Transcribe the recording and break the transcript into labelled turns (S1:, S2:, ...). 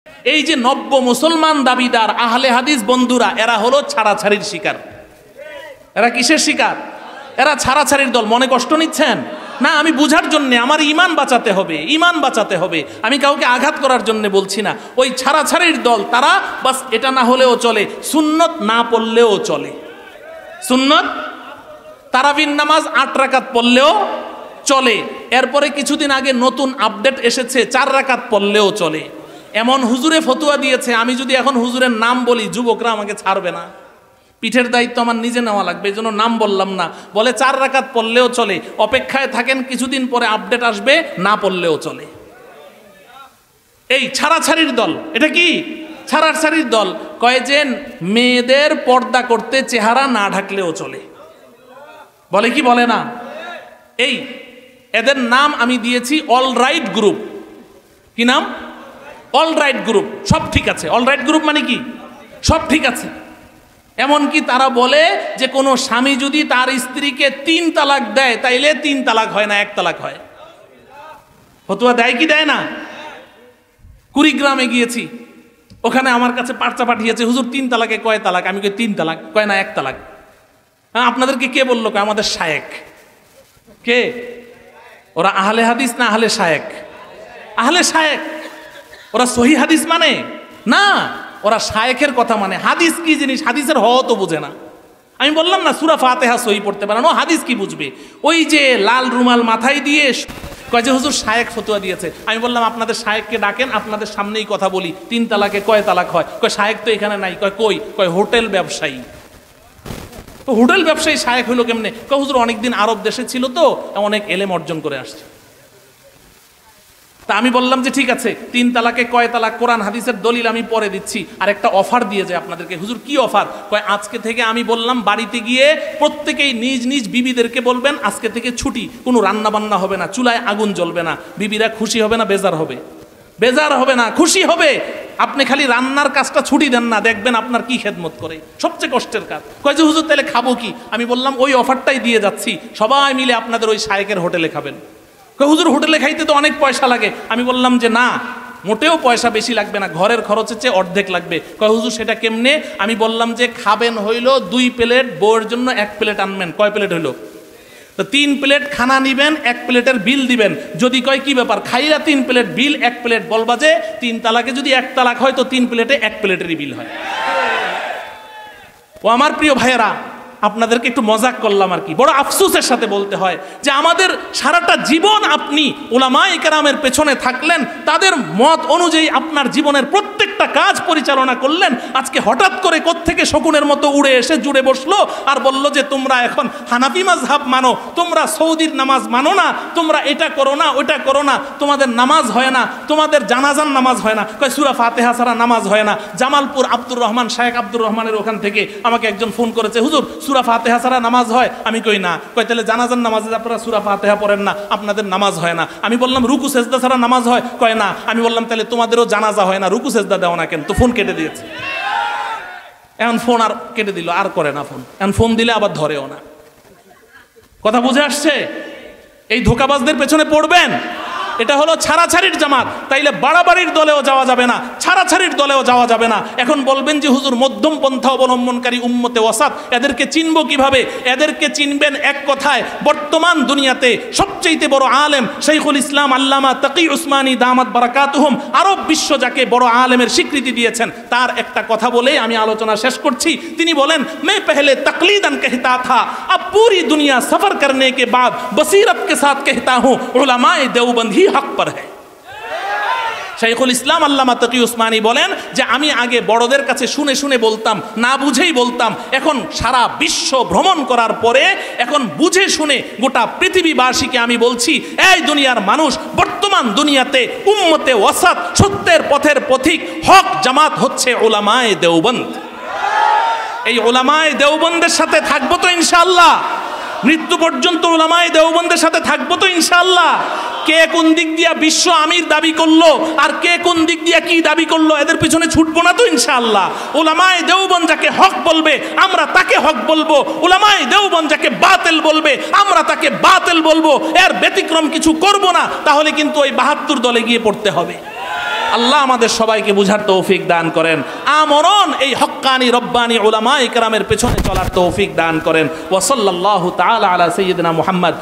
S1: এই যে নব্য মুসলমান দাবিদার আহলে হাদিস বন্ধুরা, এরা হলো ছাড়াছাড়ির শিকার। এরা কিসের শিকার? এরা ছাড়াছাড়ির দল। মনে কষ্ট নিচ্ছেন না, আমি বুঝার জন্য, আমার ইমান বাঁচাতে হবে, ইমান বাঁচাতে হবে, আমি কাউকে আঘাত করার জন্য বলছি না। ওই ছাড়াছাড়ির দল, তারা বাস এটা না হলেও চলে, সুন্নত না পড়লেও চলে। সুন্নত তারাবির নামাজ 8 রাকাত পড়লেও চলে। এরপরে কিছুদিন আগে নতুন আপডেট এসেছে, 4 রাকাত পড়লেও চলে। এমন হুজুরে ফতুয়া দিয়েছে, আমি যদি এখন হুজুরের নাম বলি যুবকরা আমাকে ছাড়বে না, পিঠের দায়িত্ব আমার নিজে নেওয়া লাগবে, এই জন্য নাম বললাম না। বলে 4 রাকাত পড়লেও চলে, অপেক্ষায় থাকেন, কিছুদিন পরে আপডেট আসবে, না পড়লেও চলে। এই ছাড়াছাড়ির দল। এটা কি ছাড়াছাড়ির দল? কয় যে মেয়েদের পর্দা করতে চেহারা না ঢাকলেও চলে, বলে কি বলে না? এই এদের নাম আমি দিয়েছি অল রাইট গ্রুপ। কি নাম? All right group. সব ঠিক আছে। অল রাইট গ্রুপ মানে কি? সব ঠিক আছে। এমনকি তারা বলে যে কোনো স্বামী যদি তার স্ত্রীকে 3 তালাক দেয়, তাইলে 3 তালাক হয় না, 1 তালাক হয়। ফতুয়া দেয় কি দেয় না? কুড়িগ্রামে গিয়েছি, ওখানে আমার কাছে পার্চা পাঠিয়েছে, হুজুর 3 তালাকে কয় তালাক? আমি কই 3 তালাক। কয় না, 1 তালাক। আপনাদেরকে কে বললো? কয় আমাদের শায়েক। কে ওরা? আহলে হাদিস না আহলে শায়েক? আহলে শায়েক। ওরা সহি হাদিস মানে না, ওরা শায়েখের কথা মানে। হাদিস কি জিনিস? হাদিসের হওয়া তো বোঝে না। আমি বললাম না সূরা ফাতিহা সহি পড়তে পারে না, হাদিস কি বুঝবে? ওই যে লাল রুমাল মাথায় দিয়ে কয় যে হুজুর শায়েক ফতুয়া দিয়েছে। আমি বললাম আপনাদের শায়েককে ডাকেন, আপনাদের সামনেই কথা বলি, 3 তালাকে কয় তালাক হয়? কয় শায়েক তো এখানে নাই। কয় কই? কয় হোটেল ব্যবসায়ী। তো হোটেল ব্যবসায়ী শায়েক হইলো কেমনে? কয় হুজুর অনেকদিন আরব দেশে ছিল তো, অনেক এলেম অর্জন করে আসছে। তা আমি বললাম যে ঠিক আছে, 3 তালাকে কয় তালাক, কোরআন হাদিসের দলিল আমি পরে দিচ্ছি। আর একটা অফার দিয়ে যায় আপনাদেরকে। হুজুর কি অফার? কয় আজকে থেকে আমি বললাম বাড়িতে গিয়ে প্রত্যেকেই নিজ নিজ বিবিদেরকে বলবেন আজকে থেকে ছুটি, কোনো রান্না বান্না হবে না, চুলায় আগুন জ্বলবে না। বিবিরা খুশি হবে না বেজার হবে? বেজার হবে না, খুশি হবে। আপনি খালি রান্নার কাজটা ছুটি দেন না, দেখবেন আপনার কি খেদমত করে, সবচেয়ে কষ্টের কাজ। কয় যে হুজুর তাহলে খাবো কি? আমি বললাম ওই অফারটাই দিয়ে যাচ্ছি, সবাই মিলে আপনাদের ওই শায়েকের হোটেলে খাবেন। হুজুর হোটেলে খাইতে তো অনেক পয়সা লাগে। আমি বললাম যে না, মোটেও পয়সা বেশি লাগবে না, ঘরের খরচের চেয়ে অর্ধেক লাগবে। কয় হুজুর সেটা কেমনে? আমি বললাম যে খাবেন হইল 2 প্লেট, বউয়ের জন্য 1 প্লেট আনবেন। কয় প্লেট হইল? তো 3 প্লেট খানা নিবেন, 1 প্লেটের বিল দিবেন। যদি কয় কি ব্যাপার খাইরা 3 প্লেট বিল 1 প্লেট, বলবা যে 3 তালাকে যদি 1 তালাক হয় তো 3 প্লেটে 1 প্লেটেরই বিল হয়। ও আমার প্রিয় ভাইয়েরা, আপনাদেরকে একটু মজাক করলাম আর কি। বড় আফসোসের সাথে বলতে হয় যে আমাদের সারাটা জীবন আপনি উলামায়ে কেরামের পেছনে থাকলেন, তাদের মত অনুযায়ী আপনার জীবনের প্রত্যেকটা কাজ পরিচালনা করলেন। আজকে হঠাৎ করে কোত্থেকে শকুনের মতো উড়ে এসে জুড়ে বসলো আর বলল যে তোমরা এখন হানাফি মাযহাব মানো, তোমরা সৌদির নামাজ মানো না, তোমরা এটা করো না, ওটা করো না, তোমাদের নামাজ হয় না, তোমাদের জানাজার নামাজ হয় না। কয় সূরা ফাতিহা ছাড়া নামাজ হয় না। জামালপুর আব্দুর রহমান, শায়েখ আব্দুর রহমানের ওখান থেকে আমাকে একজন ফোন করেছে, হুজুর সূরা ফাতিহা ছাড়া নামাজ হয়? আমি কই না। কয় তাহলে জানাজার নামাজে আপনারা সূরা ফাতিহা পড়েন না, আপনাদের নামাজ হয় না। আমি বললাম রুকু সেজদা ছাড়া নামাজ হয়? কয় না। আমি বললাম তাহলে তোমাদেরও জানাজা হয় না, রুকু সেজদা দাও না কেন? তো ফোন কেটে দিয়েছে। এখন ফোন আর কেটে দিল, আর করে না ফোন। এখন ফোন দিলে আবার ধরেও না। কথা বুঝে আসছে? এই ধোঁকাবাজদের পেছনে পড়বেন। এটা হলো ছাড়াছাড়ির জামাত। তাইলে বাড়াবাড়ির দলেও যাওয়া যাবে না, ছাড়াছাড়ির দলেও যাওয়া যাবে না। এখন বলবেন যে হুজুর মধ্যম পন্থা অবলম্বনকারী উম্মতে ওয়াসাত, এদেরকে চিনব কিভাবে? এদেরকে চিনবেন এক কথায়, বর্তমান দুনিয়াতে সবচেয়ে বড় আলেম শাইখুল ইসলাম আল্লামা তাকি উসমানী দামাত বারাকাতুহুম, আরব বিশ্ব যাকে বড় আলেমের স্বীকৃতি দিয়েছেন, তার একটা কথা বলেই আমি আলোচনা শেষ করছি। তিনি বলেন, मैं पहले तकलीदन कहता था, अब पूरी दुनिया सफर करने के बाद बसीरत के साथ कहता हूँ, उलमाए देवबंद ही हक पर है। শাইখুল ইসলাম আল্লামা তাকি উসমানী বলেন যে আমি আগে বড়দের কাছে শুনে শুনে বলতাম, না বুঝেই বলতাম। এখন সারা বিশ্ব ভ্রমণ করার পরে এখন বুঝে শুনে গোটা পৃথিবীবাসীকে আমি বলছি, এই দুনিয়ার মানুষ, বর্তমান দুনিয়াতে উম্মতে ওয়াসাত, সত্যের পথের পথিক, হক জামাত হচ্ছে উলামায়ে দেওবন্দ। এই উলামায়ে দেওবন্দের সাথে থাকবো তো ইনশাআল্লাহ? মৃত্যু পর্যন্ত উলামায়ে দেওবন্দের সাথে থাকবো তো ইনশাআল্লাহ? কে কোন দিক দিয়া বিশ্ব আমির দাবি করলো আর কে কোন দিক দিয়া কি দাবি করলো, এদের পিছনে ছুটবো না তো ইনশাআল্লাহ? উলামায়ে দেওবন্দ যাকে হক বলবে আমরা তাকে হক বলবো, উলামায়ে দেওবন্দ যাকে বাতিল বলবে আমরা তাকে বাতিল বলবো। এর ব্যতিক্রম কিছু করব না, তাহলে কিন্তু ওই 72 দলে গিয়ে পড়তে হবে। আল্লাহ আমাদের সবাইকে বুঝার তৌফিক দান করেন, আমরণ এই হক্কানি রব্বানি উলামায়ে কেরামের পেছনে চলার তৌফিক দান করেন। ওয়া সাল্লাল্লাহু তাআলা আলা সাইয়্যিদিনা মুহাম্মদ